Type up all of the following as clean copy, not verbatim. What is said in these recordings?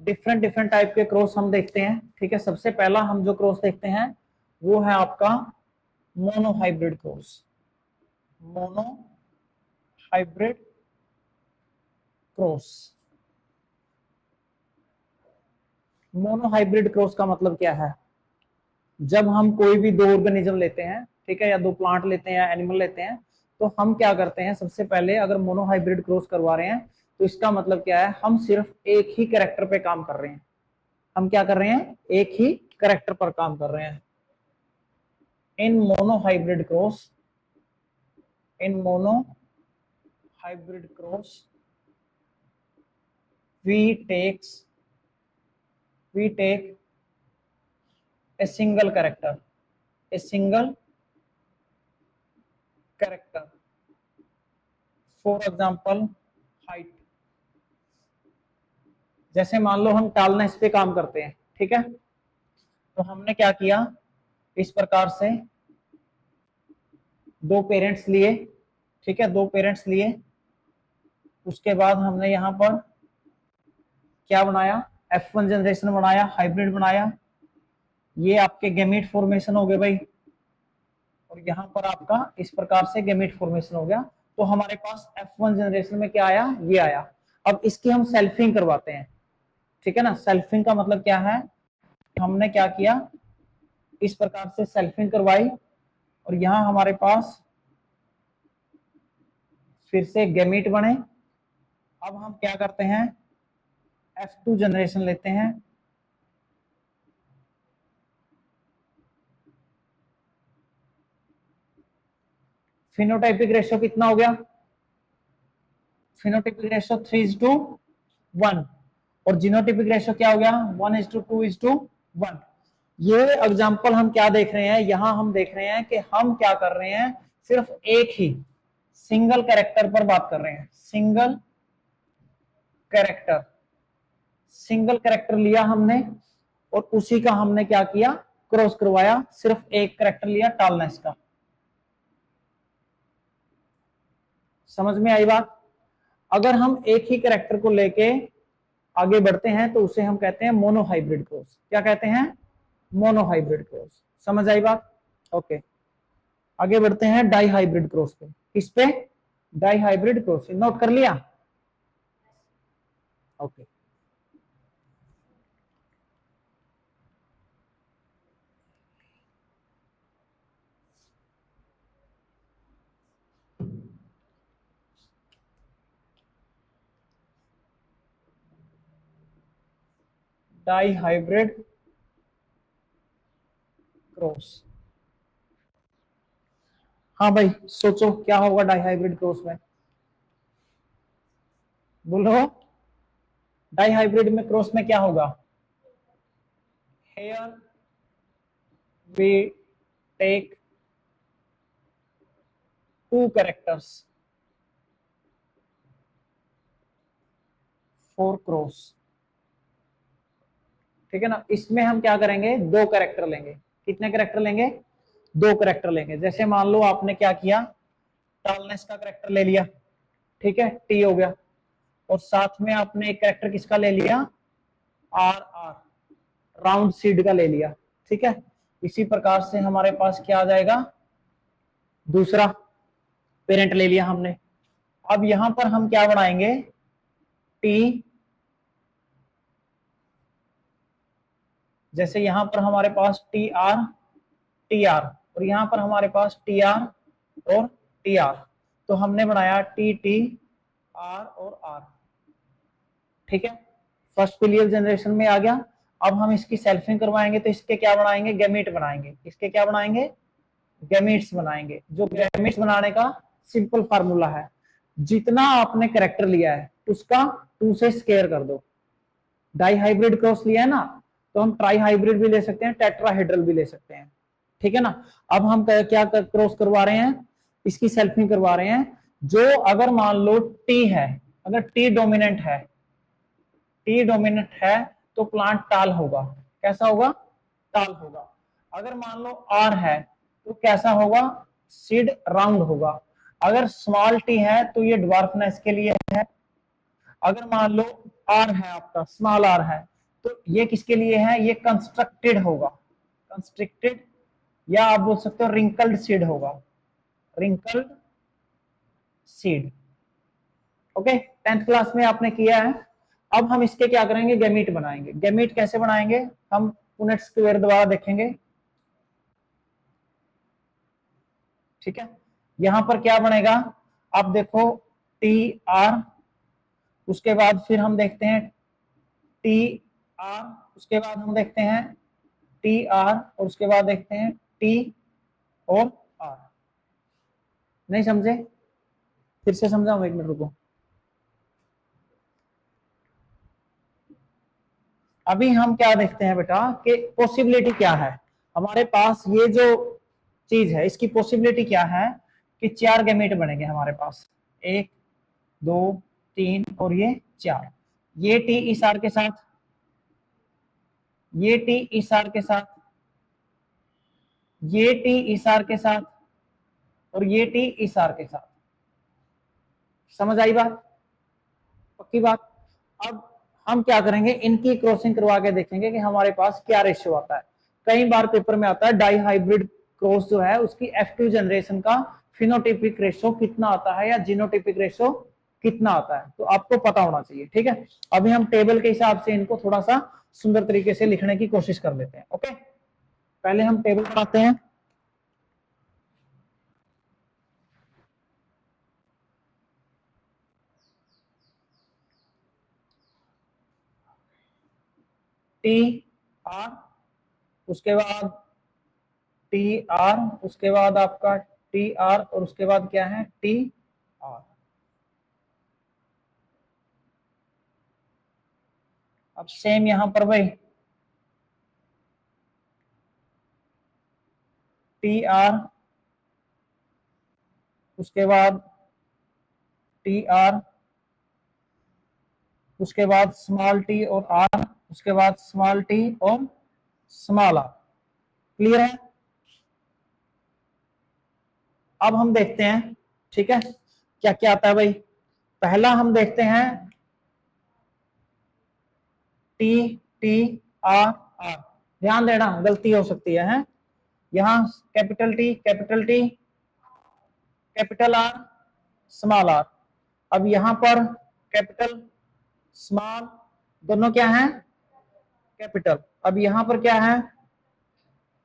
Different different type के cross हम देखते हैं। ठीक है, सबसे पहला हम जो क्रॉस देखते हैं वो है आपका mono hybrid cross. Mono hybrid cross. Mono hybrid cross का मतलब क्या है? जब हम कोई भी दो ऑर्गेनिज्म लेते हैं, ठीक है, या दो प्लांट लेते हैं या एनिमल लेते हैं, तो हम क्या करते हैं, सबसे पहले अगर मोनो हाइब्रिड क्रॉस करवा रहे हैं तो इसका मतलब क्या है, हम सिर्फ एक ही कैरेक्टर पे काम कर रहे हैं। हम क्या कर रहे हैं, एक ही कैरेक्टर पर काम कर रहे हैं। In monohybrid cross, in monohybrid cross we take a single character, a single character, for example height। जैसे मान लो हम टालनेस पे काम करते हैं, ठीक है, तो हमने क्या किया, इस प्रकार से दो पेरेंट्स लिए, ठीक है, दो पेरेंट्स लिए, उसके बाद हमने यहां पर क्या बनाया, F1 जनरेशन बनाया, हाइब्रिड बनाया, ये आपके गैमीट फॉर्मेशन हो गए भाई, और यहां पर आपका इस प्रकार से गैमीट फॉर्मेशन हो गया। तो हमारे पास F1 जनरेशन में क्या आया, ये आया। अब इसकी हम सेल्फिंग करवाते हैं, ठीक है ना। सेल्फिंग का मतलब क्या है, हमने क्या किया, इस प्रकार से सेल्फिंग करवाई, और यहां हमारे पास फिर से गैमीट बने। अब हम क्या करते हैं, F2 जनरेशन लेते हैं, फिनोटाइपिक रेशियो कितना हो गया, फिनोटाइपिक रेशियो 3:1, और जीनोटाइपिक रेशियो क्या हो गया, 1:2:1। ये एग्जांपल हम क्या देख रहे हैं, यहां हम देख रहे हैं कि हम क्या कर रहे हैं, सिर्फ एक ही सिंगल कैरेक्टर पर बात कर रहे हैं। सिंगल कैरेक्टर, सिंगल कैरेक्टर लिया हमने, और उसी का हमने क्या किया, क्रॉस करवाया, सिर्फ एक कैरेक्टर लिया टालनेस का। समझ में आई बात? अगर हम एक ही कैरेक्टर को लेके आगे बढ़ते हैं तो उसे हम कहते हैं मोनो हाइब्रिड क्रॉस। क्या कहते हैं, मोनो हाइब्रिड क्रॉस। समझ आई बात? ओके, आगे बढ़ते हैं डाई हाइब्रिड क्रॉस पे। किस पे, डाई हाइब्रिड क्रॉस। नोट कर लिया? Okay, dihybrid cross. हाँ भाई, सोचो क्या होगा डाई हाइब्रिड क्रॉस में, बोलो। डाई हाइब्रिड में क्रॉस में क्या होगा, here we take two characters for cross. ठीक है ना, इसमें हम क्या करेंगे, दो कैरेक्टर लेंगे। कितने कैरेक्टर लेंगे, दो कैरेक्टर लेंगे। जैसे मान लो आपने क्या किया, टालनेस का कैरेक्टर ले लिया, ठीक है, टी हो गया, और साथ में आपने एक कैरेक्टर किसका ले लिया, आर आर, राउंड सीड का ले लिया, ठीक है। इसी प्रकार से हमारे पास क्या आ जाएगा, दूसरा पेरेंट ले लिया हमने। अब यहां पर हम क्या बनाएंगे, टी, जैसे यहां पर हमारे पास टी आर, और यहां पर हमारे पास टी आर और टी आर, तो हमने बनाया टी टी आर और आर, ठीक है। फर्स्ट फिलियल जनरेशन में आ गया। अब हम इसकी सेल्फिंग करवाएंगे तो इसके क्या बनाएंगे, गैमीट बनाएंगे। इसके क्या बनाएंगे, गैमीट्स बनाएंगे। जो गैमीट्स बनाने का सिंपल फार्मूला है, जितना आपने कैरेक्टर लिया है उसका 2 से स्केयर कर दो। डाई हाइब्रिड क्रॉस लिया है ना, तो हम ट्राई हाइब्रिड भी ले सकते हैं, टेट्राहेड्रल भी ले सकते हैं, ठीक है ना। अब हम क्या क्रॉस करवा रहे हैं, इसकी सेल्फिंग करवा रहे हैं। जो अगर मान लो टी है, अगर टी डोमिनेंट है, टी डोमिनेंट है तो प्लांट टाल होगा। कैसा होगा, टाल होगा। अगर मान लो आर है तो कैसा होगा, सीड राउंड होगा। अगर स्मॉल टी है तो ये ड्वार्फनेस के लिए है। अगर मान लो आर है आपका, स्मॉल आर है, तो ये किसके लिए है, ये कंस्ट्रक्टेड होगा, कंस्ट्रक्टेड, या आप बोल सकते हो रिंकल्ड सीड होगा, wrinkled seed. Okay, 10th class में आपने किया है। अब हम इसके क्या करेंगे, गैमीट बनाएंगे। गैमीट कैसे बनाएंगे, हम पुनेट स्क्वायर द्वारा देखेंगे। ठीक है, यहां पर क्या बनेगा, आप देखो टी आर, उसके बाद फिर हम देखते हैं टी आर, उसके बाद हम देखते हैं टी आर, और उसके बाद देखते हैं टी और आर। नहीं समझे, फिर से समझाऊं, एक मिनट रुको। अभी हम क्या देखते हैं बेटा कि पॉसिबिलिटी क्या है हमारे पास, ये जो चीज है इसकी पॉसिबिलिटी क्या है कि 4 गैमेट बनेंगे हमारे पास, 1 2 3 और ये 4। ये टी इस आर के साथ, ये टी इस आर के साथ, ये टी इस आर के साथ, और ये टी इस आर के साथ। समझ आई बात, पक्की बात। अब हम क्या करेंगे, इनकी क्रॉसिंग करवा के देखेंगे कि हमारे पास क्या रेशियो आता है। कई बार पेपर में आता है डाई हाइब्रिड क्रॉस जो है उसकी F2 जनरेशन का फिनोटिपिक रेशियो कितना आता है या जीनोटिपिक रेशियो कितना आता है, तो आपको पता होना चाहिए। ठीक है, अभी हम टेबल के हिसाब से इनको थोड़ा सा सुंदर तरीके से लिखने की कोशिश कर लेते हैं। ओके, पहले हम टेबल बनाते हैं। टी आर, उसके बाद टी आर, उसके बाद आपका टी आर, और उसके बाद क्या है टी आर। अब सेम यहां पर भाई टी आर, उसके बाद टी आर, उसके बाद स्मॉल टी और आर, उसके बाद स्मॉल टी और स्मॉल आर। क्लियर है, अब हम देखते हैं। ठीक है, क्या क्या आता है भाई, पहला हम देखते हैं टी टी आर आर। ध्यान देना, गलती हो सकती है। यहां capital T, capital T, capital R, small R. अब यहां पर कैपिटल स्मॉल दोनों क्या है कैपिटल। अब यहां पर क्या है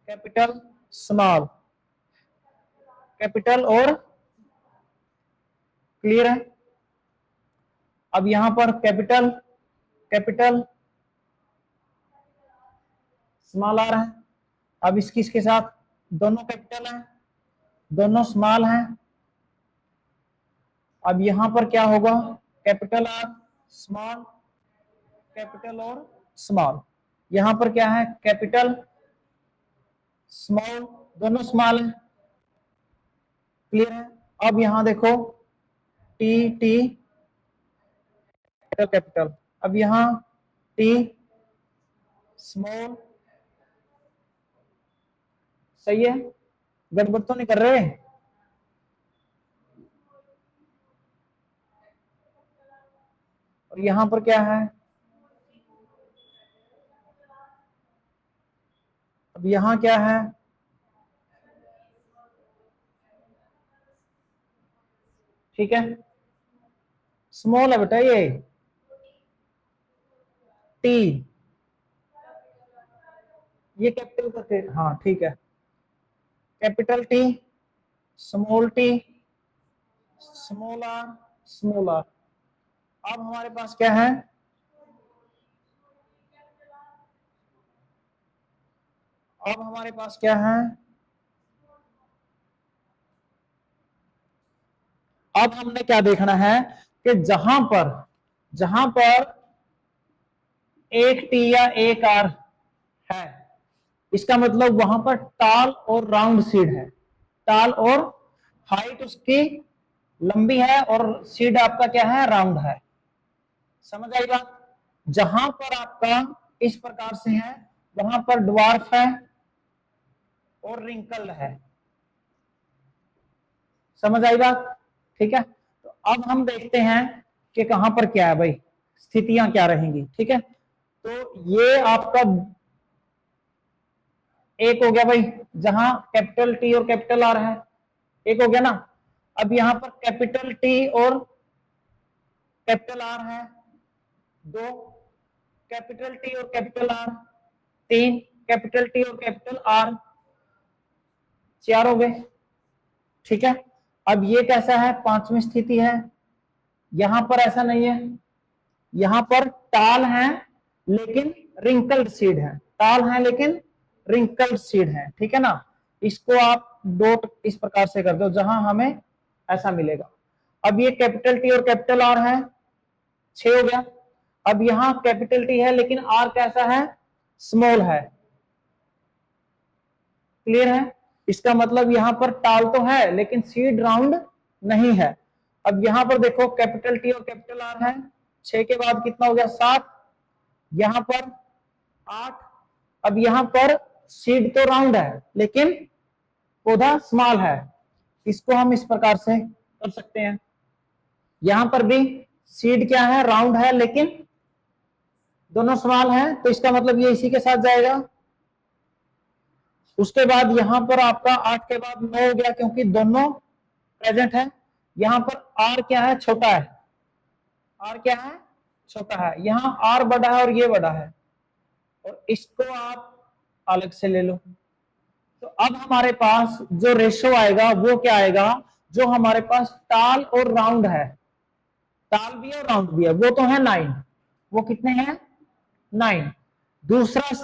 कैपिटल स्मॉल, कैपिटल और, क्लियर है। अब यहां पर कैपिटल, कैपिटल स्मॉल आ रहा है। अब इसके साथ दोनों कैपिटल हैं, दोनों स्मॉल हैं। अब यहां पर क्या होगा, कैपिटल आर स्मॉल, कैपिटल और स्मॉल। यहां पर क्या है कैपिटल स्मॉल, दोनों स्मॉल है। क्लियर है। अब यहां देखो टी टी कैपिटल कैपिटल, अब यहां टी स्मॉल। सही है, गड़बड़ तो नहीं कर रहे। और यहां पर क्या है, अब यहां क्या है, ठीक है स्मॉल है बेटा ये टी, ये कैपिटल करके, हाँ ठीक है, capital T small T small R small R. अब हमारे पास क्या है, अब हमारे पास क्या है, अब हमने क्या देखना है कि जहां पर एक टी या एक आर है, इसका मतलब वहां पर टाल और राउंड सीड है। टाल और हाइट उसकी लंबी है और सीड आपका क्या है राउंड है। समझ आई बात। जहां पर आपका इस प्रकार से है वहां पर ड्वार्फ है और रिंकल्ड है। समझ आई बात, ठीक है। तो अब हम देखते हैं कि कहां पर क्या है भाई, स्थितियां क्या रहेंगी। ठीक है, तो ये आपका एक हो गया भाई, जहां कैपिटल टी और कैपिटल आर है, एक हो गया ना। अब यहां पर कैपिटल टी और कैपिटल आर है, दो। कैपिटल टी और कैपिटल आर, तीन। कैपिटल टी और कैपिटल आर, चार हो गए। ठीक है, अब ये कैसा है, पांचवी स्थिति है। यहां पर ऐसा नहीं है, यहां पर टाल है लेकिन रिंकल्ड सीड है, टाल है लेकिन रिंकल्ड सीड है। ठीक है ना, इसको आप डॉट इस प्रकार से कर दो जहां हमें ऐसा मिलेगा। अब ये कैपिटल टी और कैपिटल आर है, 6 हो गया। अब यहां कैपिटल टी है लेकिन आर कैसा है, स्मॉल है। क्लियर है, इसका मतलब यहां पर टाल तो है लेकिन सीड राउंड नहीं है। अब यहां पर देखो कैपिटल टी और कैपिटल आर है, 6 के बाद कितना हो गया, 7। यहां पर 8। अब यहां पर सीड तो राउंड है लेकिन पौधा स्मॉल है, इसको हम इस प्रकार से कर सकते हैं। यहां पर भी सीड क्या है, राउंड है लेकिन दोनों स्मॉल है, तो इसका मतलब ये इसी के साथ जाएगा। उसके बाद यहां पर आपका 8 के बाद 9 हो गया क्योंकि दोनों प्रेजेंट है। यहां पर आर क्या है, छोटा है, आर क्या है, छोटा है। यहां आर बड़ा है और ये बड़ा है, और इसको आप अलग से ले लो। तो अब हमारे पास जो रेशो आएगा वो क्या आएगा, जो हमारे पास टाल और राउंड है, टाल भी है और राउंड भी है, वो तो है 9। वो कितने हैं, 9। दूसरा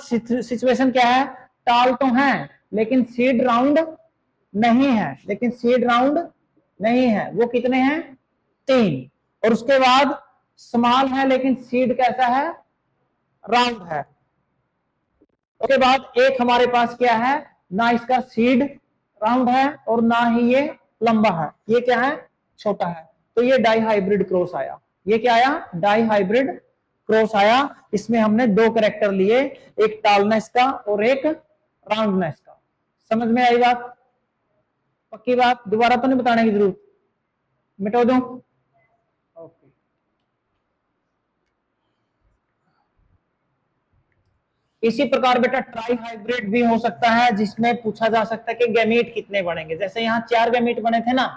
सिचुएशन क्या है, टाल तो है लेकिन सीड राउंड नहीं है, लेकिन सीड राउंड नहीं है, वो कितने हैं, 3। और उसके बाद स्मॉल है लेकिन सीड कैसा है, राउंड है। उसके बाद एक हमारे पास क्या है, ना इसका सीड राउंड है और ना ही ये लंबा है, ये क्या है, छोटा है। तो ये डाई हाइब्रिड क्रॉस आया। ये क्या आया, डाई हाइब्रिड क्रॉस आया। इसमें हमने 2 कैरेक्टर लिए, एक टालनेस का और एक राउंडनेस का। समझ में आई बात, पक्की बात, दोबारा तो नहीं बताने की जरूरत, मिटा दूं। ओके, इसी प्रकार बेटा ट्राई हाइब्रिड भी हो सकता है, जिसमें पूछा जा सकता है कि गैमीट कितने बनेंगे। जैसे यहाँ 4 गैमीट बने थे ना,